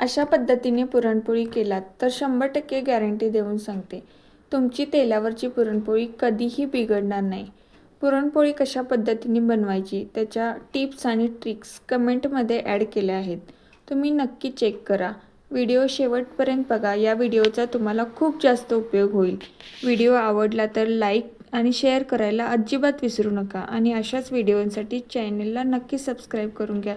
अशा पद्धतीने पुरणपोळी केलात तर 100% गॅरंटी देऊन सांगते, तुमची तेलावरची पुरणपोळी कधीही बिघडणार नाही. पुरणपोळी कशा पद्धतीने बनवायची त्याच्या टिप्स आणि ट्रिक्स कमेंटमध्ये ॲड केल्या आहेत. तुम्ही नक्की चेक करा. व्हिडिओ शेवटपर्यंत बघा. या व्हिडिओचा तुम्हाला खूप जास्त उपयोग होईल. व्हिडिओ आवडला तर लाईक आणि शेअर करायला अजिबात विसरू नका आणि अशाच व्हिडिओंसाठी चॅनलला नक्की सबस्क्राईब करून घ्या.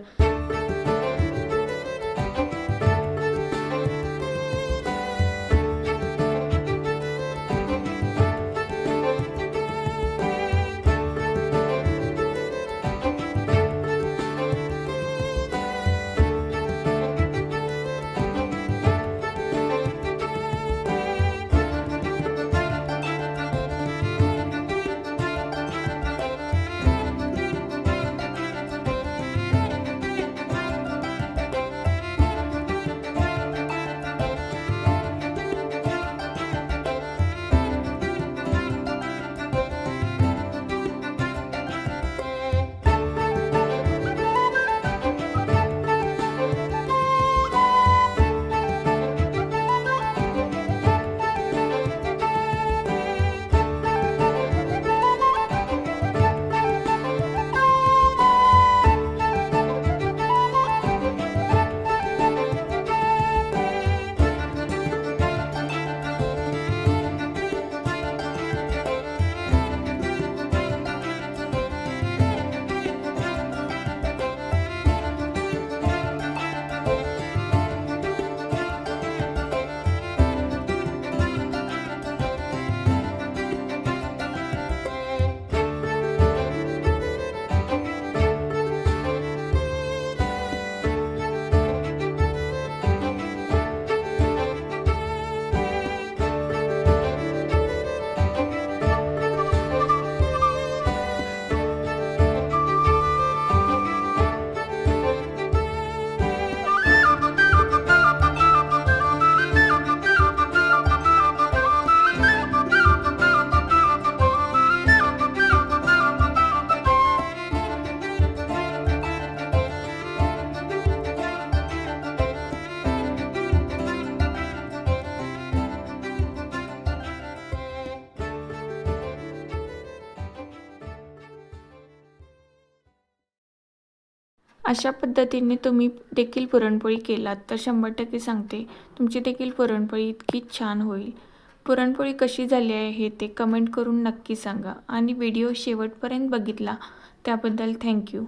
अशा पद्धतीने तुम्ही देखील पुरणपोळी केलात तर 100% सांगते, तुमची देखील पुरणपोळी इतकी छान होईल. पुरणपोळी कशी झाली आहे हे ते कमेंट करून नक्की सांगा आणि व्हिडिओ शेवटपर्यंत बघितला त्याबद्दल थँक्यू.